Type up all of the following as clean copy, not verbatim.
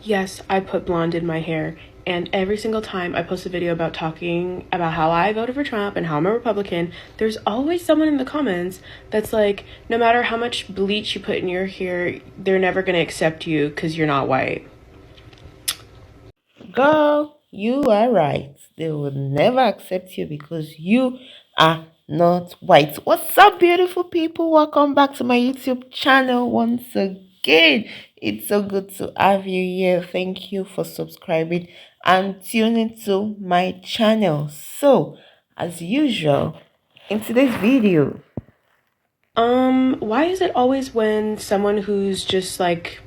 Yes, I put blonde in my hair. And every single time I post a video about talking about how I voted for Trump and how I'm a Republican, there's always someone in the comments that's like, no matter how much bleach you put in your hair, they're never going to accept you because you're not white. Girl, you are right. They will never accept you because you are not white. What's up, beautiful people? Welcome back to my YouTube channel once again. It's so good to have you here. Thank you for subscribing and tuning to my channel. So, as usual, in today's video, Why is it always when someone who's just like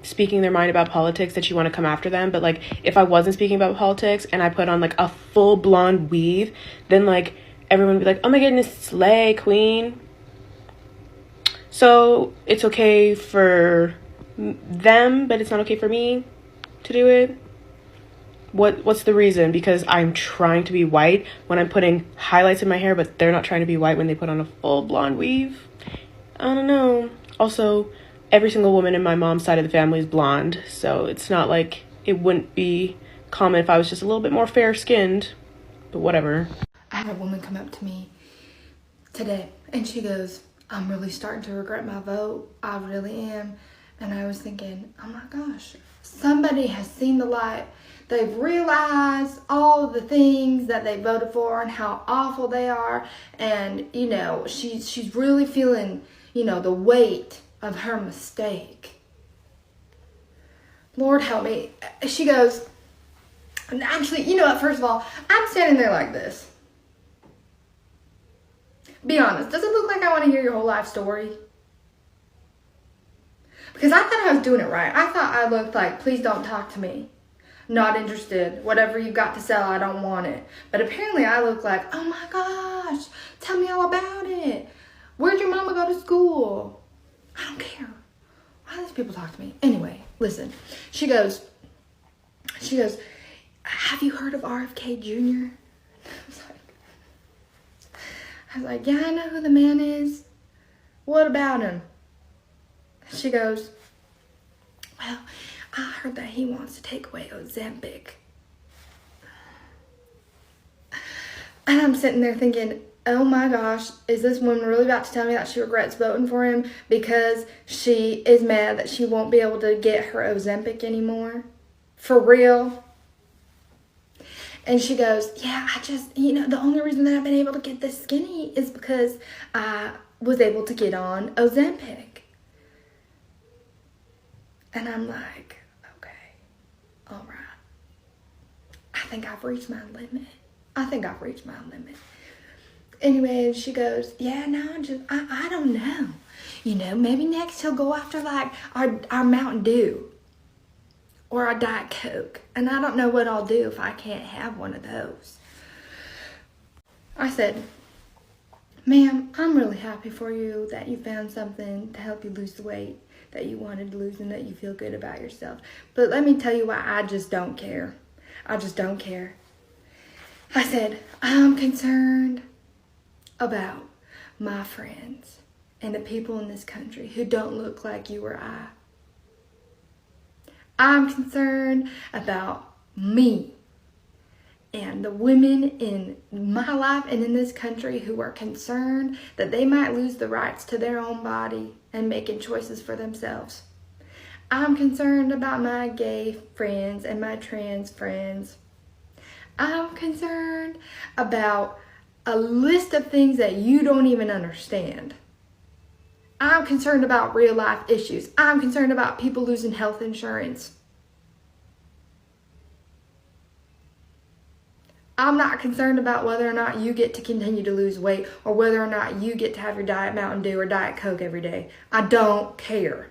speaking their mind about politics that you want to come after them? But like, if I wasn't speaking about politics and I put on like a full blonde weave, then like everyone would be like, oh my goodness, slay queen. So it's okay for them, but it's not okay for me to do it. What's the reason? Because I'm trying to be white when I'm putting highlights in my hair, but they're not trying to be white when they put on a full blonde weave. I don't know. Also, every single woman in my mom's side of the family is blonde, so it's not like it wouldn't be common if I was just a little bit more fair skinned. But whatever. I had a woman come up to me today and she goes, I'm really starting to regret my vote. I really am. And I was thinking, oh my gosh, somebody has seen the light. They've realized all of the things that they voted for and how awful they are. And, you know, she's really feeling, you know, the weight of her mistake. Lord help me. She goes, actually, you know what, first of all, I'm standing there like this. Be honest, does it look like I want to hear your whole life story? Because I thought I was doing it right. I thought I looked like, please don't talk to me. Not interested. Whatever you've got to sell, I don't want it. But apparently I look like, oh my gosh, tell me all about it. Where'd your mama go to school? I don't care. Why do these people talk to me? Anyway, listen. She goes, have you heard of RFK Jr.? I was like, yeah, I know who the man is. What about him? She goes, well, I heard that he wants to take away Ozempic. And I'm sitting there thinking, oh my gosh, is this woman really about to tell me that she regrets voting for him because she is mad that she won't be able to get her Ozempic anymore? For real? And she goes, yeah, I just, you know, the only reason that I've been able to get this skinny is because I was able to get on Ozempic. And I'm like, okay, all right. I think I've reached my limit. Anyway, she goes, yeah, no, I don't know. You know, maybe next he'll go after like our Mountain Dew or our Diet Coke. And I don't know what I'll do if I can't have one of those. I said, ma'am, I'm really happy for you that you found something to help you lose the weight that you wanted to lose and that you feel good about yourself. But let me tell you why I just don't care. I just don't care. I said, I'm concerned about my friends and the people in this country who don't look like you or I. I'm concerned about me and the women in my life and in this country who are concerned that they might lose the rights to their own body and making choices for themselves. I'm concerned about my gay friends and my trans friends. I'm concerned about a list of things that you don't even understand. I'm concerned about real life issues. I'm concerned about people losing health insurance. I'm not concerned about whether or not you get to continue to lose weight or whether or not you get to have your Diet Mountain Dew or Diet Coke every day. I don't care.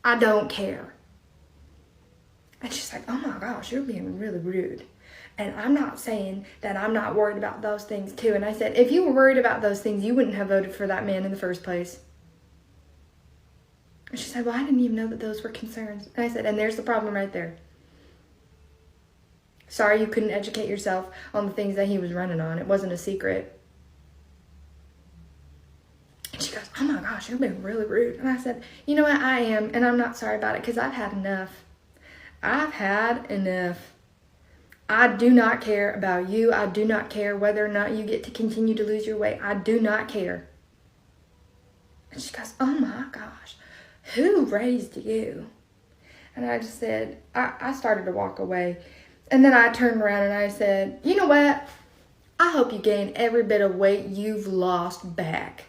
I don't care. And she's like, oh my gosh, you're being really rude. And I'm not saying that I'm not worried about those things too. And I said, if you were worried about those things, you wouldn't have voted for that man in the first place. And she said, well, I didn't even know that those were concerns. And I said, and there's the problem right there. Sorry you couldn't educate yourself on the things that he was running on. It wasn't a secret. And she goes, oh my gosh, you're being really rude. And I said, you know what, I am, and I'm not sorry about it because I've had enough. I've had enough. I do not care about you. I do not care whether or not you get to continue to lose your weight. I do not care. And she goes, oh my gosh, who raised you? And I just said, I started to walk away. And then I turned around and I said, you know what? I hope you gain every bit of weight you've lost back.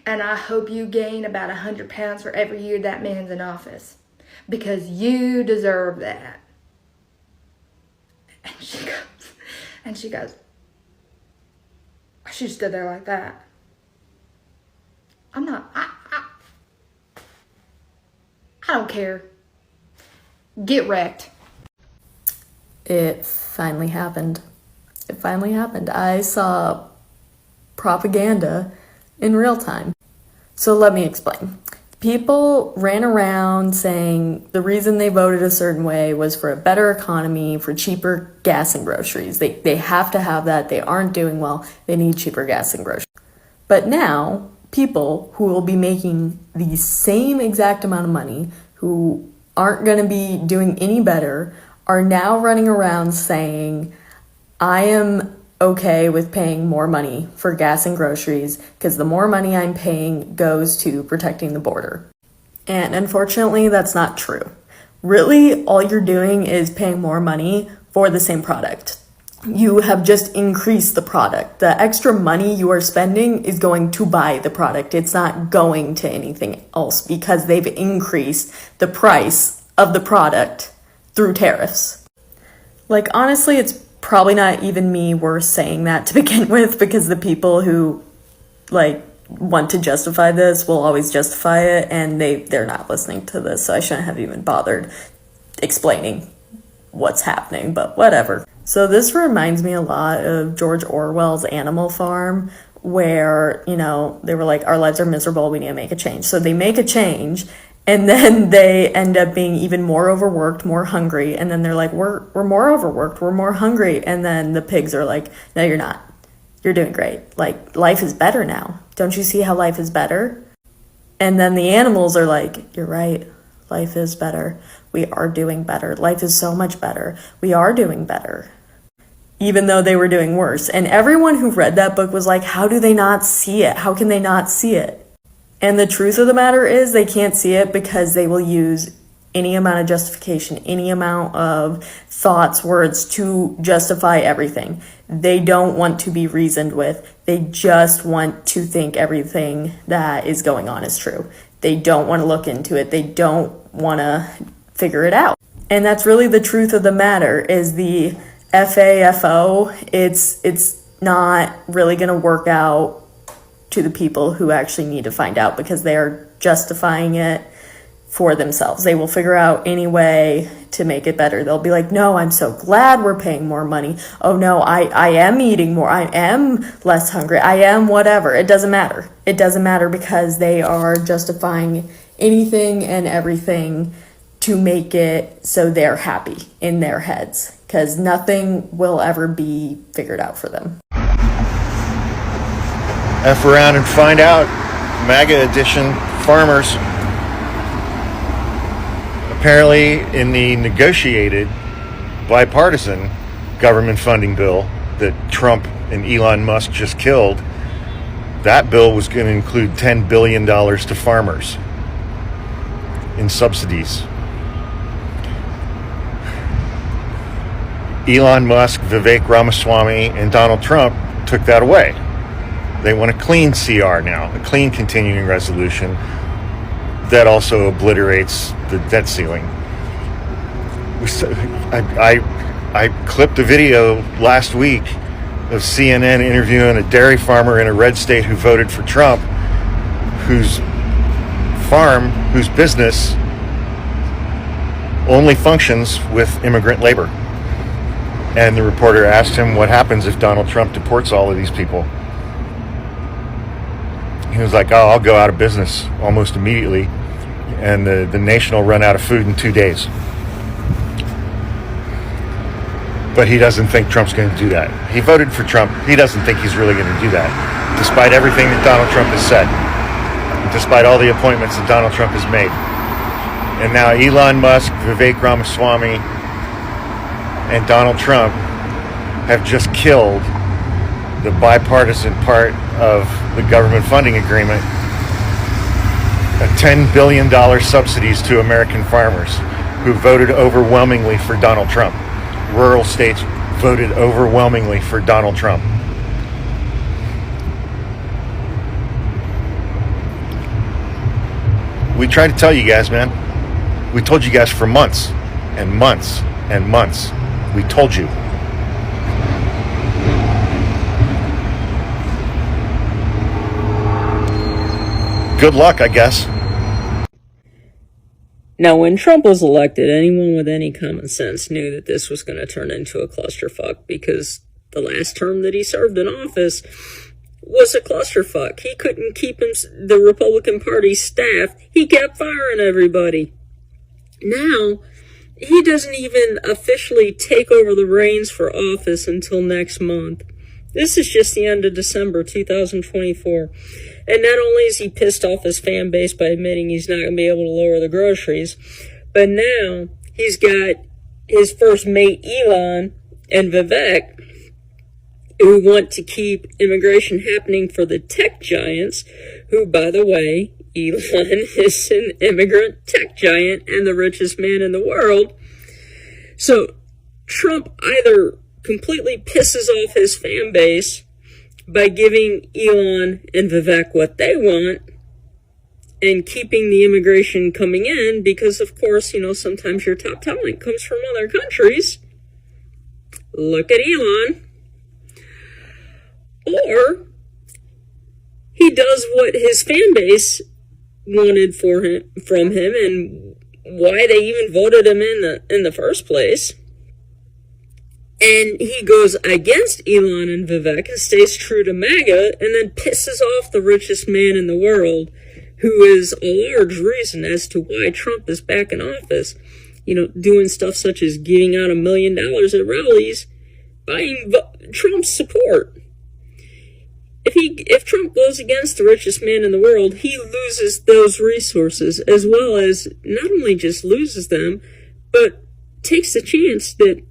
And I hope you gain about 100 pounds for every year that man's in office. Because you deserve that. And she goes, she stood there like that. I don't care. Get wrecked. It finally happened. It finally happened. I saw propaganda in real time. So let me explain. People ran around saying the reason they voted a certain way was for a better economy, for cheaper gas and groceries. They have to have that. They aren't doing well. They need cheaper gas and groceries. But now, people who will be making the same exact amount of money, who aren't going to be doing any better, are now running around saying, I am okay with paying more money for gas and groceries because the more money I'm paying goes to protecting the border. And unfortunately, that's not true. Really, all you're doing is paying more money for the same product. You have just increased the product. The extra money you are spending is going to buy the product. It's not going to anything else because they've increased the price of the product through tariffs. Like, honestly, it's probably not even me worth saying that to begin with, because the people who want to justify this will always justify it, and they're not listening to this, so I shouldn't have even bothered explaining what's happening, but whatever. So this reminds me a lot of George Orwell's Animal Farm, where, they were like, our lives are miserable, we need to make a change. So they make a change, and then they end up being even more overworked, more hungry. And then they're like, we're more overworked, we're more hungry. And then the pigs are like, no, you're not. You're doing great. Like, life is better now. Don't you see how life is better? And then the animals are like, you're right. Life is better. We are doing better. Life is so much better. We are doing better. Even though they were doing worse. And everyone who read that book was like, how do they not see it? How can they not see it? And the truth of the matter is they can't see it because they will use any amount of justification, any amount of thoughts, words to justify everything. They don't want to be reasoned with. They just want to think everything that is going on is true. They don't want to look into it. They don't want to figure it out. And that's really the truth of the matter, is the FAFO, it's not really going to work out to the people who actually need to find out, because they are justifying it for themselves. They will figure out any way to make it better. They'll be like, no, I'm so glad we're paying more money. Oh no, I am eating more. I am less hungry. I am whatever. It doesn't matter. It doesn't matter, because they are justifying anything and everything to make it so they're happy in their heads, because nothing will ever be figured out for them. F around and find out. MAGA edition farmers. Apparently, in the negotiated bipartisan government funding bill that Trump and Elon Musk just killed, that bill was going to include $10 billion to farmers in subsidies. Elon Musk, Vivek Ramaswamy, and Donald Trump took that away. They want a clean CR now, a clean continuing resolution that also obliterates the debt ceiling. I clipped a video last week of CNN interviewing a dairy farmer in a red state who voted for Trump, whose business only functions with immigrant labor. And the reporter asked him what happens if Donald Trump deports all of these people. He was like, oh, I'll go out of business almost immediately, and the nation will run out of food in 2 days. But he doesn't think Trump's going to do that. He voted for Trump. He doesn't think he's really going to do that, despite everything that Donald Trump has said, despite all the appointments that Donald Trump has made. And now Elon Musk, Vivek Ramaswamy, and Donald Trump have just killed the bipartisan part of the government funding agreement, a $10 billion subsidies to American farmers who voted overwhelmingly for Donald Trump. Rural states voted overwhelmingly for Donald Trump. We tried to tell you guys, man. We told you guys for months and months and months. We told you. Good luck, I guess. Now, when Trump was elected, anyone with any common sense knew that this was going to turn into a clusterfuck, because the last term that he served in office was a clusterfuck. He couldn't keep the Republican Party staffed. He kept firing everybody. Now, he doesn't even officially take over the reins for office until next month. This is just the end of December 2024. And not only is he pissed off his fan base by admitting he's not going to be able to lower the groceries, but now he's got his first mate, Elon, and Vivek, who want to keep immigration happening for the tech giants, who, by the way, Elon is an immigrant tech giant and the richest man in the world. So Trump either completely pisses off his fan base by giving Elon and Vivek what they want and keeping the immigration coming in, because, of course, sometimes your top talent comes from other countries. Look at Elon. Or he does what his fan base wanted from him, and why they even voted him in the first place. And he goes against Elon and Vivek and stays true to MAGA, and then pisses off the richest man in the world, who is a large reason as to why Trump is back in office. Doing stuff such as giving out $1 million at rallies, buying Trump's support. If Trump goes against the richest man in the world, he loses those resources, as well as not only just loses them, but takes the chance that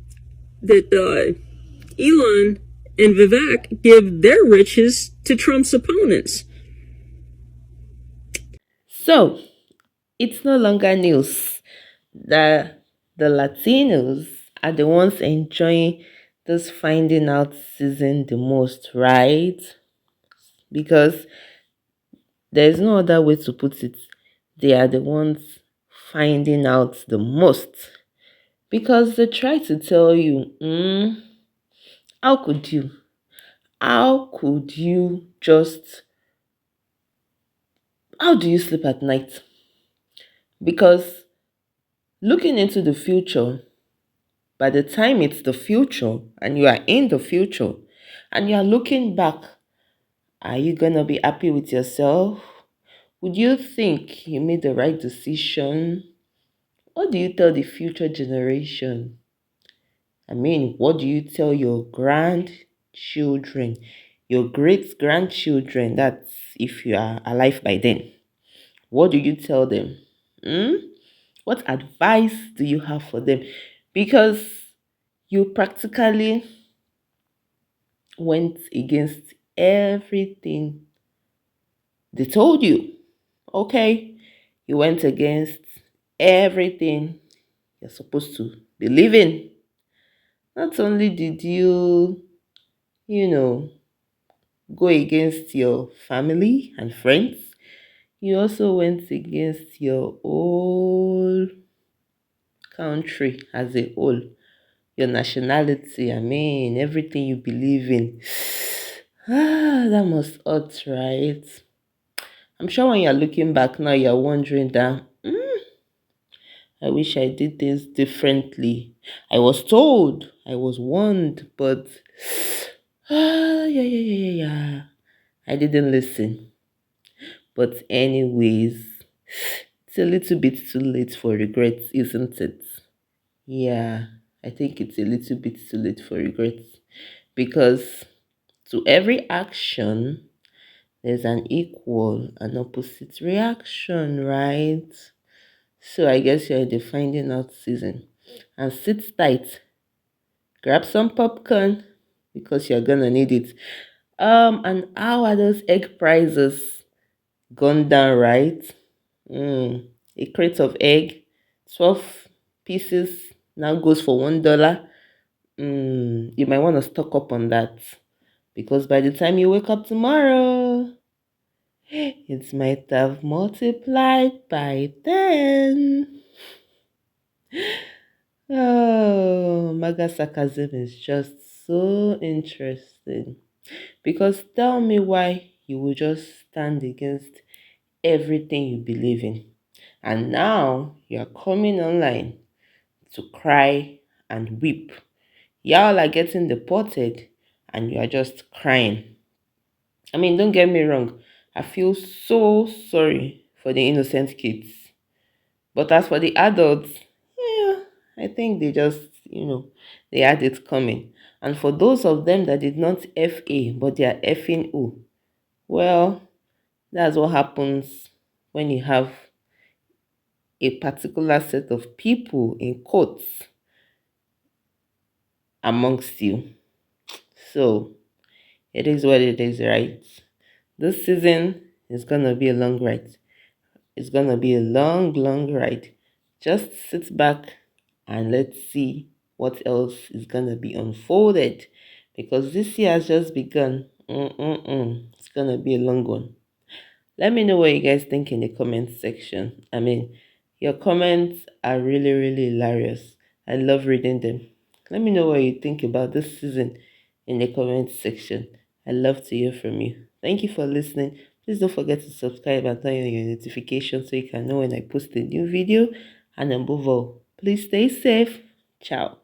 Elon and Vivek give their riches to Trump's opponents. So, it's no longer news that the Latinos are the ones enjoying this finding out season the most, right? Because there's no other way to put it. They are the ones finding out the most. Because they try to tell you, how could you? How could you how do you sleep at night? Because looking into the future, by the time it's the future and you are in the future and you are looking back, are you going to be happy with yourself? Would you think you made the right decision? What do you tell the future generation? What do you tell your grandchildren, your great grandchildren? That's if you are alive by then. What do you tell them? What advice do you have for them? Because you practically went against everything they told you. Okay? You went against everything you're supposed to believe in. Not only did you go against your family and friends, you also went against your whole country as a whole, your nationality, everything you believe in. That must hurt, right? I'm sure when you're looking back now, you're wondering that, I wish I did things differently. I was told, I was warned, but yeah. I didn't listen. But anyways, it's a little bit too late for regrets, isn't it? Yeah, I think it's a little bit too late for regrets, because to every action, there's an equal and opposite reaction, right? So I guess you're in the finding out season. And sit tight. Grab some popcorn because you're gonna need it. And how are those egg prices gone down, right? A crate of egg, 12 pieces now goes for $1. You might want to stock up on that because by the time you wake up tomorrow, it might have multiplied by 10. Oh, MAGA sarcasm is just so interesting. Because tell me why you will just stand against everything you believe in. And now you're coming online to cry and weep. Y'all are getting deported and you are just crying. I mean, don't get me wrong. I feel so sorry for the innocent kids. But as for the adults, yeah, I think they just, they had it coming. And for those of them that did not FA, but they are effing O, well, that's what happens when you have a particular set of people in quotes amongst you. So it is what it is, right? This season is gonna be a long ride. It's gonna be a long, long ride. Just sit back and let's see what else is gonna be unfolded because this year has just begun. It's gonna be a long one. Let me know what you guys think in the comment section. I mean, your comments are really, really hilarious. I love reading them. Let me know what you think about this season in the comment section. I love to hear from you. Thank you for listening. Please don't forget to subscribe and turn on your notifications so you can know when I post a new video. And above all, please stay safe. Ciao.